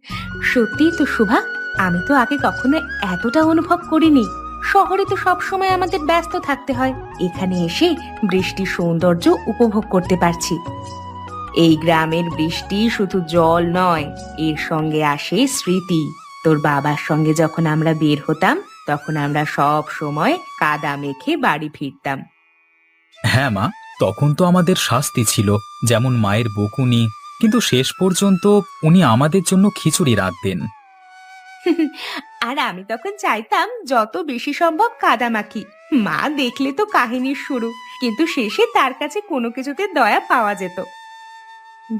সত্যি তো শুভা, আমি তো আগে কখনো এতটা অনুভব করিনি। শহরে তো সব সময় আমাদের ব্যস্ত থাকতে হয়, এখানে এসে বৃষ্টির সৌন্দর্য উপভোগ করতে পারছি। এই গ্রামের বৃষ্টি শুধু জল নয়, এর সঙ্গে আসে স্মৃতি। তোর বাবার সঙ্গে যখন আমরা বের হতাম, তখন আমরা সব সময় কাদা মেখে বাড়ি ফিরতাম। হ্যাঁ মা, তখন তো আমাদের শাস্তি ছিল, যেমন মায়ের বকুনি, কিন্তু শেষ পর্যন্ত উনি আমাদের জন্য খিচুড়ি রাখতেন। আর আমি তখন চাইতাম যত বেশি সম্ভব কাদামাখি। মা দেখলে তো কাহিনীর শুরু, কিন্তু শেষে তার কাছে কোনো কিছুতে দয়া পাওয়া যেত।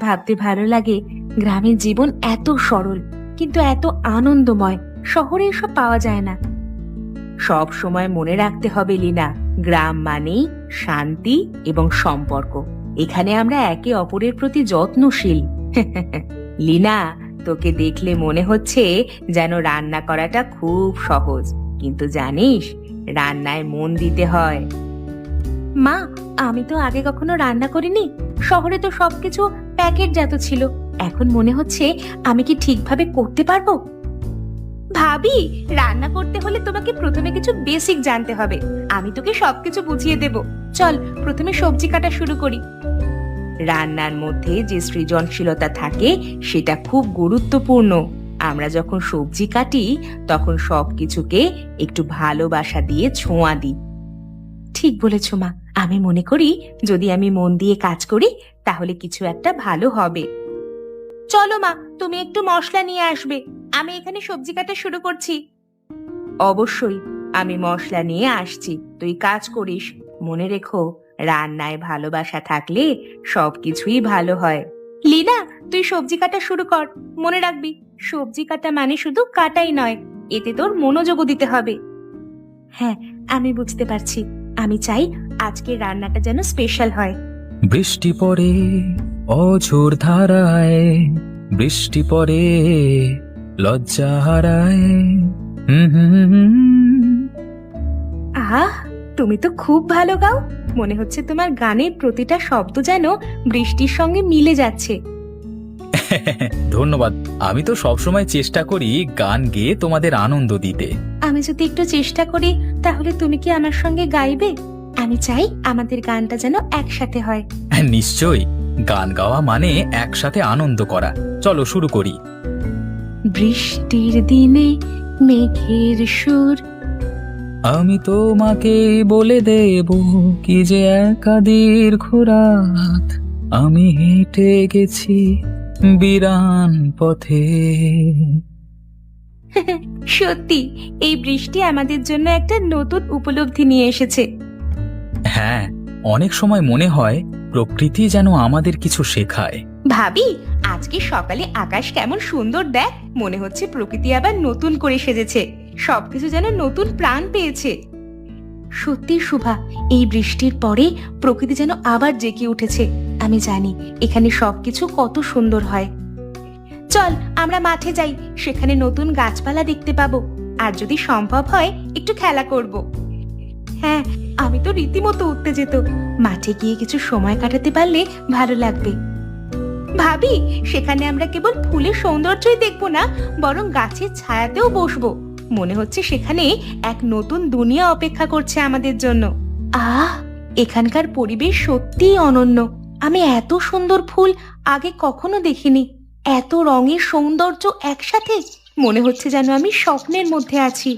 ভাবতে ভালো লাগে, গ্রামের জীবন এত সরল কিন্তু এত আনন্দময়। শহরে এসব পাওয়া যায় না। সব সময় মনে রাখতে হবে লীনা, গ্রাম মানেই শান্তি এবং সম্পর্ক। এখানে আমরা একে অপরের প্রতি যত্নশীল। লীনা, তোকে দেখলে মনে হচ্ছে যেন রান্না করাটা খুব সহজ, কিন্তু জানিস রান্নায় মন দিতে হয়। মা, আমি তো আগে কখনো রান্না করিনি। শহরে তো সবকিছু প্যাকেটজাত ছিল। এখন মনে হচ্ছে আমি কি ঠিকভাবে করতে পারবো? ভাবি, রান্না করতে হলে তোমাকে প্রথমে কিছু বেসিক জানতে হবে। আমি তোকে সবকিছু বুঝিয়ে দেব। চল, প্রথমে সবজি কাটা শুরু করি। রান্নার মধ্যে যে সৃজনশীলতা থাকে সেটা খুব গুরুত্বপূর্ণ। আমরা যখন সবজি কাটি তখন সবকিছুকে একটু ভালোবাসা দিয়ে ছোঁয়া দিই। ঠিক বলেছ মা, আমি মনে করি যদি আমি মন দিয়ে কাজ করি তাহলে কিছু একটা ভালো হবে। চলো মা, তুমি একটু মশলা নিয়ে আসবে। আমি এখানে সবজি কাটা শুরু করছি। অবশ্যই, আমি মশলা নিয়ে আসছি, তুই কাজ করিস। মনে রেখো, রান্নায় ভালোবাসা থাকলে সবকিছুই ভালো হয়। লীনা, তুই সবজি কাটা শুরু কর। মনে রাখবি, সবজি কাটা মানে শুধু কাটাই নয়, এতে তোর মনোযোগও দিতে হবে। হ্যাঁ, আমি বুঝতে পারছি। আমি চাই আজকের রান্নাটা যেন স্পেশাল হয়। বৃষ্টি পড়ে অঝোর ধারায়, বৃষ্টি পড়ে লজ্জা হারায়। হুম হুম হুম হুম। আহ, তুমি তো খুব ভালো গাও। মনে হচ্ছে তোমার গানের প্রতিটা শব্দ যেন বৃষ্টির সঙ্গে মিলে যাচ্ছে। ধন্যবাদ। আমি তো সবসময় চেষ্টা করি গান গেয়ে তোমাদের আনন্দ দিতে। আমি যদি একটু চেষ্টা করি তাহলে তুমি কি আমার সঙ্গে গাইবে? আমি চাই আমাদের গানটা যেন একসাথে হয়। নিশ্চয়ই, গান গাওয়া মানে একসাথে আনন্দ করা। চলো শুরু করি। বৃষ্টির দিনে মেঘের সুর। আমি তোমাকে বলে দেব কি যে একা দীর্ঘ রাত, আমি হেঁটে গেছি বিরান পথে। সত্যি, এই বৃষ্টি আমাদের জন্য একটা নতুন উপলব্ধি নিয়ে এসেছে। হ্যাঁ, অনেক সময় মনে হয় প্রকৃতি যেন আমাদের কিছু শেখায়। ভাবি, আজকে সকালে আকাশ কেমন সুন্দর দেখ। মনে হচ্ছে প্রকৃতি আবার নতুন করে সেজেছে, সবকিছু যেন নতুন প্রাণ পেয়েছে। সত্যি শুভা, এই বৃষ্টির পরে প্রকৃতি যেন আবার জেগে উঠেছে। আমি জানি এখানে সবকিছু কত সুন্দর হয়। চল, আমরা মাঠে যাই, সেখানে নতুন গাছপালা দেখতে পাবো। আর যদি সম্ভব হয় একটু খেলা করব। হ্যাঁ, আমি তো রীতিমতো উত্তেজিত। মাঠে গিয়ে কিছু সময় কাটাতে পারলে ভালো লাগবে। ভাবি, সেখানে আমরা কেবল ফুলের সৌন্দর্যই দেখবো না, বরং গাছের ছায়াতেও বসবো। মনে হচ্ছে সেখানে এক নতুন দুনিয়া অপেক্ষা করছে আমাদের জন্য। আহ, এখানকার পরিবেশ সত্যিই অনন্য। আমি এত সুন্দর ফুল আগে কখনো দেখিনি। এত রঙের সৌন্দর্য একসাথে, মনে হচ্ছে যেন আমি স্বপ্নের মধ্যে আছি।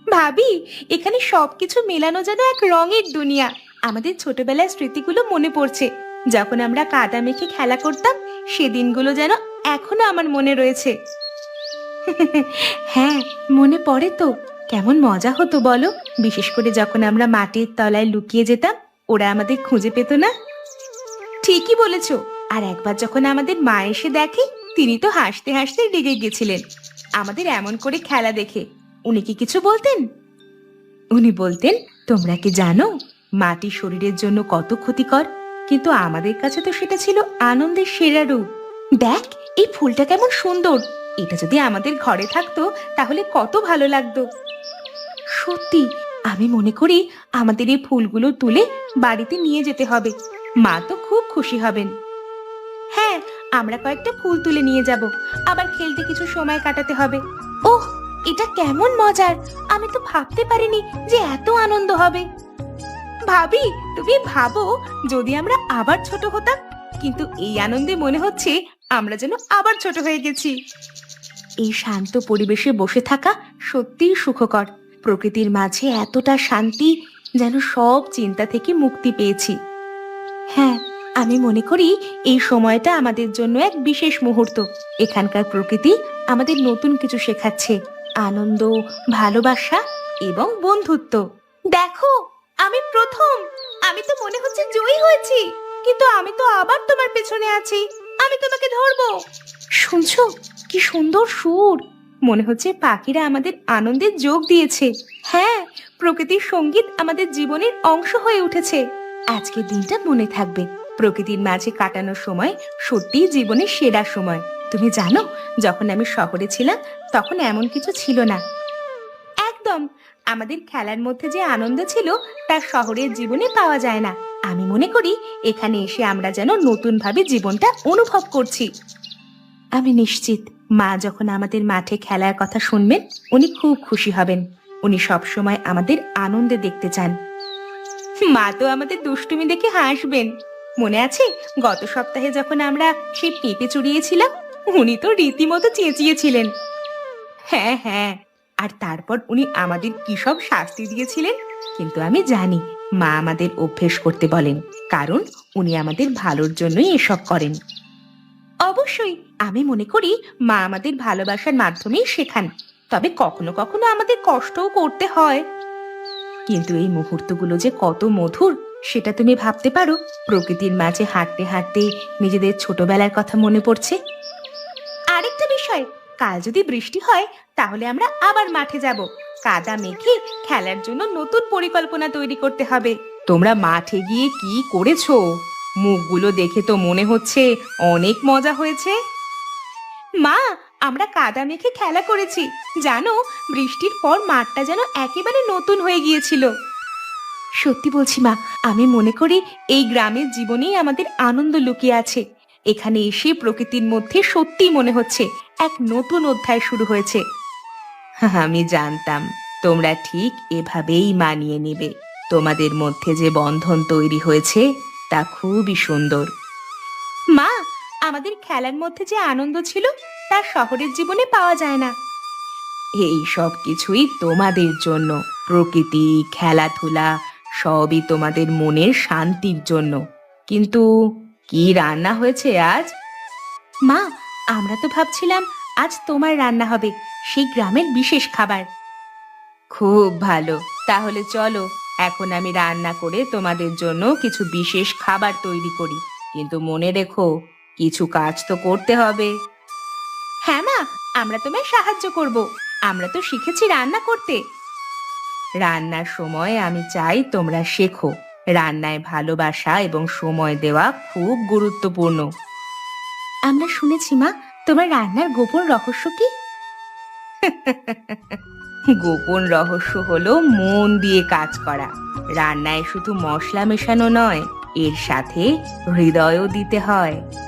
ভাবি, এখানে সবকিছু মেলানো যেন এক রঙের দুনিয়া। আমাদের ছোটবেলার স্মৃতিগুলো মনে পড়ছে, যখন আমরা কাদা মেখে খেলা করতাম। সেদিনগুলো যেন এখনো আমার মনে রয়েছে। হ্যাঁ, মনে পড়ে তো। কেমন মজা হতো বলো, বিশেষ করে যখন আমরা মাটির তলায় লুকিয়ে যেতাম, ওরা আমাদের খুঁজে পেত না। ঠিকই বলেছো। আর একবার যখন আমাদের মা এসে দেখে, তিনি তো হাসতে হাসতে রেগে গেছিলেন আমাদের এমন করে খেলা দেখে। উনি কি কিছু বলতেন? উনি বলতেন, তোমরা কি জানো মাটি শরীরের জন্য কত ক্ষতিকর? কিন্তু আমাদের কাছে তো সেটা ছিল আনন্দের সেরা রূপ। দেখ, এই ফুলটা কেমন সুন্দর। এটা যদি আমাদের ঘরে থাকতো তাহলে কত ভালো লাগতো। সত্যি, আমি মনে করি আমাদের এই ফুলগুলো তুলে বাড়িতে নিয়ে যেতে হবে। মা তো খুব খুশি হবেন। হ্যাঁ, আমরা কয়েকটা ফুল তুলে নিয়ে যাব, আবার খেলতে কিছু সময় কাটাতে হবে। ওহ, এটা কেমন মজার! আমি তো ভাবতে পারিনি যে এত আনন্দ হবে। ভাবি, তুমি ভাবো যদি আমরা আবার ছোট হতাম, কিন্তু এই আনন্দে মনে হচ্ছে আমরা যেন আবার ছোট হয়ে গেছি। এই শান্ত পরিবেশে বসে থাকা সত্যিই সুখকর। প্রকৃতির মাঝে এতটা শান্তি, যেন সব চিন্তা থেকে মুক্তি পেয়েছি। হ্যাঁ, আমি মনে করি এই সময়টা আমাদের জন্য এক বিশেষ মুহূর্ত। এখানকার প্রকৃতি আমাদের নতুন কিছু শেখাচ্ছে, আনন্দ, ভালোবাসা এবং বন্ধুত্ব। দেখো, আমি প্রথম। আমি তো মনে হচ্ছে জয়ী হয়েছি, কিন্তু আমি তো আবার তোমার পেছনে আছি। আমি তোমাকে ধরবো। শুনছো কি সুন্দর সুর! মনে হচ্ছে পাখিরা আমাদের আনন্দে যোগ দিয়েছে। হ্যাঁ, প্রকৃতির সঙ্গীত আমাদের জীবনের অংশ হয়ে উঠেছে। আজকের দিনটা মনে থাকবে। প্রকৃতির মাঝে কাটানোর সময় সত্যিই জীবনের সেরা সময়। তুমি জানো, যখন আমি শহরে ছিলাম তখন এমন কিছু ছিল না। একদম, আমাদের খেলার মধ্যে যে আনন্দ ছিল তা শহরের জীবনে পাওয়া যায় না। আমি মনে করি এখানে এসে আমরা যেন নতুন ভাবে জীবনটা অনুভব করছি। আমি নিশ্চিত মা যখন আমাদের মাঠে খেলার কথা শুনবেন, উনি খুব খুশি হবেন। উনি সব সময় আমাদের আনন্দে দেখতে চান। মা তো আমাদের দুষ্টুমি দেখে হাসবেন। মনে আছে গত সপ্তাহে যখন আমরা সেই পেঁপে চুরিয়েছিলাম? উনি তো রীতিমতো চেঁচিয়েছিলেন। হ্যাঁ হ্যাঁ, আর তারপর উনি আমাদের কি সব শাস্তি দিয়েছিলেন। কিন্তু আমি জানি মা আমাদের অভ্যেস করতে বলেন, কারণ উনি আমাদের ভালোর জন্যই এসব করেন। অবশ্যই, আমি মনে করি মা আমাদের ভালোবাসার মাধ্যমেই শেখান। তবে কখনো কখনো আমাদের কষ্টও করতে হয়। কিন্তু এই মুহূর্তগুলো যে কত মধুর সেটা তুমি ভাবতে পারো? প্রকৃতির মাঝে হাঁটতে হাঁটতে নিজেদের ছোটবেলার কথা মনে পড়ছে। আরেকটা বিষয়, কাল যদি বৃষ্টি হয় তাহলে আমরা আবার মাঠে যাব। কাদা মেখে খেলার জন্য নতুন পরিকল্পনা তৈরি করতে হবে। তোমরা মাঠে গিয়ে কি করেছো? মুখগুলো দেখে তো মনে হচ্ছে অনেক মজা হয়েছে। মা, আমরা কাদা মেখে খেলা করেছি। জানো, বৃষ্টির পর মাঠটা যেন একেবারে নতুন হয়ে গিয়েছিল। সত্যি বলছি মা, আমি মনে করি এই গ্রামের জীবনেই আমাদের আনন্দ লুকিয়ে আছে। এখানে এসে প্রকৃতির মধ্যে সত্যি মনে হচ্ছে এক নতুন অধ্যায় শুরু হয়েছে। আমি জানতাম তোমরা ঠিক এভাবেই মানিয়ে নেবে। তোমাদের মধ্যে যে বন্ধন তৈরি হয়েছে তা খুবই সুন্দর। মা, আমাদের খেলার মধ্যে যে আনন্দ ছিল তা শহরের জীবনে পাওয়া যায় না। এই সব কিছুই তোমাদের জন্য। প্রকৃতি, খেলাধুলা সবই তোমাদের মনের শান্তির জন্য। কিন্তু কি রান্না হয়েছে আজ? মা, আমরা তো ভাবছিলাম আজ তোমার রান্না হবে, সেই গ্রামের বিশেষ খাবার। খুব ভালো, তাহলে চলো এখন আমি রান্না করে তোমাদের জন্য কিছু বিশেষ খাবার তৈরি করি। কিন্তু মনে রেখো, কিছু কাজ তো করতে হবে। হ্যাঁ মা, আমরা তোমায় সাহায্য করব। আমরা তো শিখেছি রান্না করতে। রান্নার সময় আমি চাই তোমরা শেখো, রান্নায় ভালোবাসা এবং সময় দেওয়া খুব গুরুত্বপূর্ণ। আমরা শুনেছি মা, তোমার রান্নার গোপন রহস্য কি? গোপন রহস্য হলো মন দিয়ে কাজ করা। রান্নায় শুধু মশলা মেশানো নয়, এর সাথে হৃদয়ও দিতে হয়।